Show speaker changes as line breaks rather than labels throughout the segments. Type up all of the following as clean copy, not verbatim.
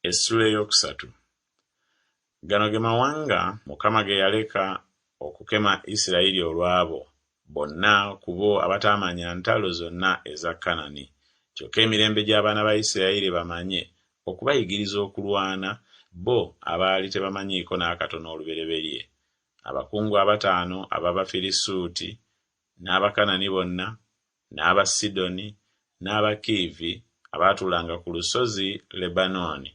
Essula eyokusatu. Gano ge mawanga Mukama ge yaleka okukema Isirayiri olwabo bonna kubo abatamanya ntalo zonna eza Kanani. Kyokka emirembe gy'abaana ba Isirayiri bamanye okubayigiriza okulwana bo abaali tebamanyiiko n'akatono olubereberye. Abakungu abataano ab'Abafirisuuti n'Abakanani bonna n'Abasidoni n'Abakiivi abaatuulanga ku lusozi Lebanooni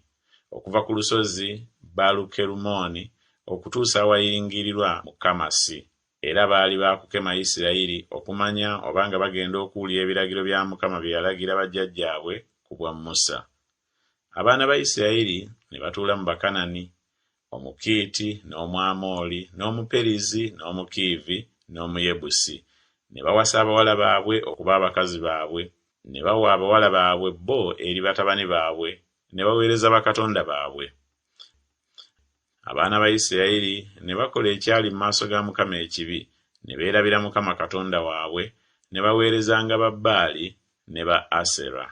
okuva ku lusozi Baalukerumoni okutuusa awayingirirwa mu Kamasi, era baali baakukema Isirayiri okumanya obanga bagenda okuwulira ebiragiro bya Mukama bye yalagira bajjajjaabwe ku bwa Musa. Abaana ba Isirayiri ne batuula mu Bakanani, Omukiiti n'Omwamoli n'Omuperizi n'Omukiivi n'Omuyebusi. Ne bawasa abawala baabwe okuba abakazi baabwe, ne bawa abawala baabwe bo eri batabani baabwe, ne baweereza bakatonda baabwe. Abaana ba Isirayiri ne bakola ekyali mu maaso ga Mukama ekibi, ne beerabira Mukama Katonda waabwe, ne baweerezanga Babaali ne ba Asera.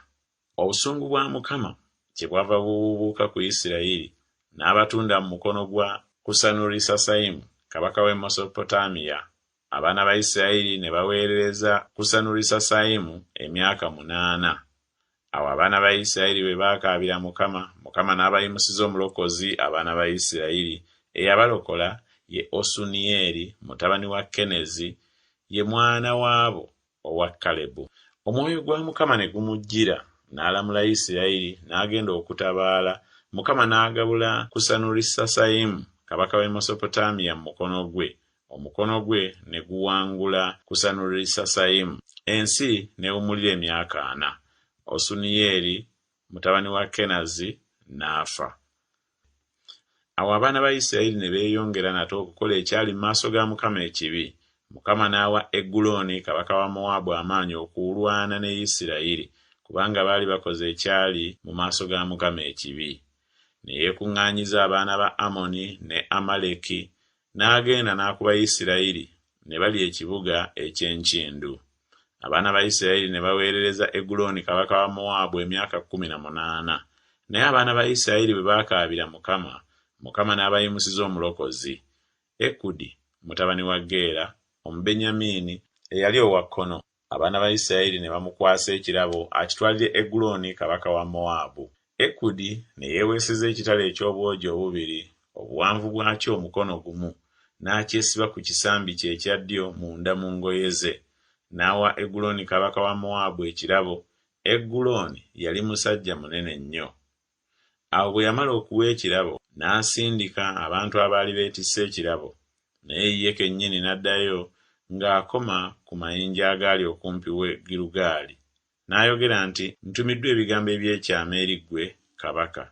Obusungu bwa Mukama kyebwava bubuubuuka ku Isirayiri, n'abatunda mu mukono gwa Kusanurisasaimu kabaka w'e Mesopotamiya. Abaana ba Isirayiri ne baweerereza Kusanurisasaimu emyaka 8. Awo abaana ba Isirayiri bwe baakaabira Mukama, Mukama n'abayimusiza omulokozi abaana ba Isirayiri. Eyabalokola ye Osuniyeri mutabani wa Kenezi, ye mwana waabo owa Kalebu. Omwoyo gwa Mukama ne gumujjira, n'alamula Isirayiri n'agenda okutabaala. Mukama n'agabula Kusanurisasaimu kabaka w'e Mesopotamiya mu mukono gwe. Omukono gwe ne guwangula Kusanurisasaimu. Ensi n'ewumulira emyaka 4. Osuniyeri mutabani wa Kenazi n'afa. Awo abaana ba Isirayiri ne beeyongera nate okukola ekyali mu maaso ga Mukama ekibi. Mukama n'awa Eguloni kabaka wa Mowaabu amaanyi okulwana ne Isirayiri, kubanga baali bakoze ekyali mu maaso ga Mukama ekibi. Ne yeekuŋŋaanyiza abaana ba Amoni ne Amaleki, n'agenda n'akuba Isirayiri, ne balya ekibuga eky'enkindu. Abaana ba Isirayiri ne baweerereza Eguloni kabaka wa Mowaabu emyaka 18. Naye abaana ba Isirayiri bwe baakaabira Mukama, Mukama n'abayimusiza omulokozi. Ekudi mutabani wa Geera Omubenyamini eyali owa kkono. Abaana ba Isirayiri ne bamukwasa ekirabo akitwalire Eguloni kabaka wa Mowaabu. Ekudi ne yeeweeseza ekitala eky'obwogi obubiri, obuwanvu bwakyo omukono gumu, n'akyesiba ku kisambi kye ekya ddyo munda mu ngoye ze. N'awa Eguloni kabaka wa Mowaabu ekirabo. Eguloni yali musajja munene nnyo. Awo bwe yamala okuwa ekirabo, n'asindika abantu abaali beetisse ekirabo, naye ye kennyini n'addayo ng'akoma ku mayinja agaali okumpi we Girugaali. N'ayogera nti, "Ntumiddwa ebigambo eby'ekyama eri ggwe kabaka."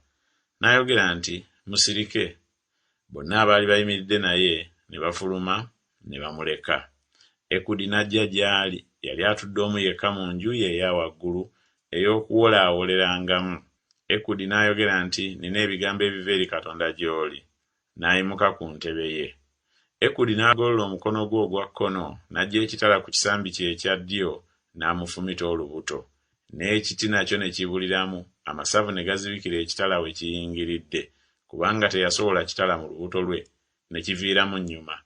N'ayogera nti, "Musirike." Bonna abaali bayimiridde naye ne bafuluma ne bamuleka. Ekudi n'ajja gy'ali, yali atudde omu yekka mu nju ye eya waggulu ey'okuwolaawolerangamu. Ekudi n'ayogera nti, "Nina ebigambo ebiva eri Katonda gy'oli." N'ayimuka ku ntebe ye. Ekudi n'agolola omukono gwe ogwa kkono, n'aggya ekitala ku kisambi kye ekya ddyo, n'amufumita olubuto. N'ekiti nakyo ne kibuliramu, amasavu ne gazibikira ekitala we kiyingiridde, kubanga teyasobola kitala mu lubuto lwe, ne kiviiramu nnyuma.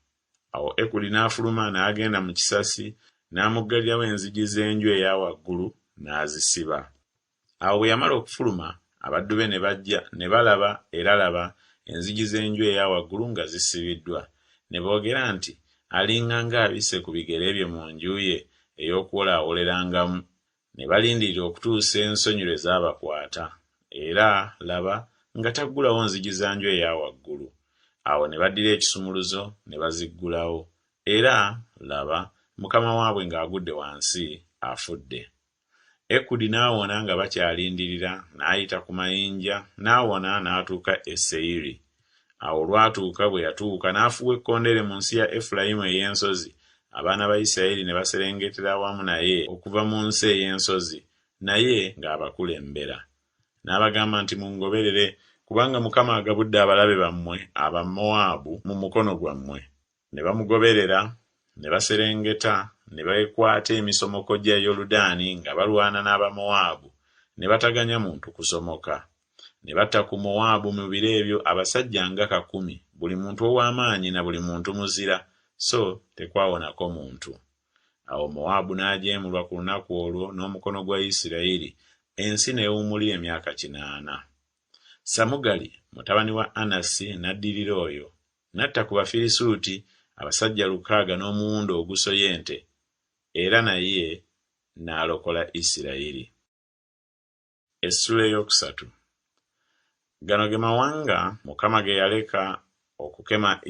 Awo Ekudi n'afuluma n'agenda mu kisasi, n'amuggalirawo enzigi z'enju eya waggulu, n'azisiba. Awo bwe yamala okufuluma, abaddu be ne bajja ne balaba, era laba, enzigi z'enju eya waggulu nga zisibiddwa. Ne boogera nti, "Alinganga abisse ku bigere bye mu nju ye ey'okuwolaawolerangamu." Ne balindirira okutuusa ensonyi lwe zaabakwata, era laba nga taggulawo nzigi za nju eya waggulu. Awo ne baddira ekisumuluzo ne baziggulawo, era laba, mukama waabwe ng'agudde wansi afudde. Ekudi n'awona nga bakyalindirira, n'ayita ku mayinja, n'awona n'atuuka e Seyiri. Awo olwatuuka bwe yatuuka n'afuuwa ekkondeere mu nsi ya Efulayimu ey'ensozi. Abaana ba Isirayiri ne baserengetera wamu naye okuva mu nsi ey'ensozi, naye ng'abakulembera. N'abagamba nti, "Mungoberere, kubanga Mukama agabudde abalabe bammwe aba Mowaabu mu mukono gwammwe." Ne bamugoberera, ne baserengeta, ne bekwata emisomoko gya Yoludaani nga balwana n'Abamowaabu, ne bataganya muntu kusomoka. ne batta ku Mowaabu mu biro ebyo abasajja nga 100, buli muntu ow'amaanyi na buli muntu muzira, so tekwawonako muntu. Awo Mowaabu n'ajeemulwa ku lunaku olwo n'omukono gwa Isirayiri, ensi n'ewummulira emyaka 80. Samugali mutabani wa Anasi n'addirira oyo, n'atta ku Bafirisuuti abasajja 600 n'omuwundo ogusoya ente, era naye n'alokola Isirayiri. Essula eyokusatu. Gano ge mawanga Mukama ge yaleka okukema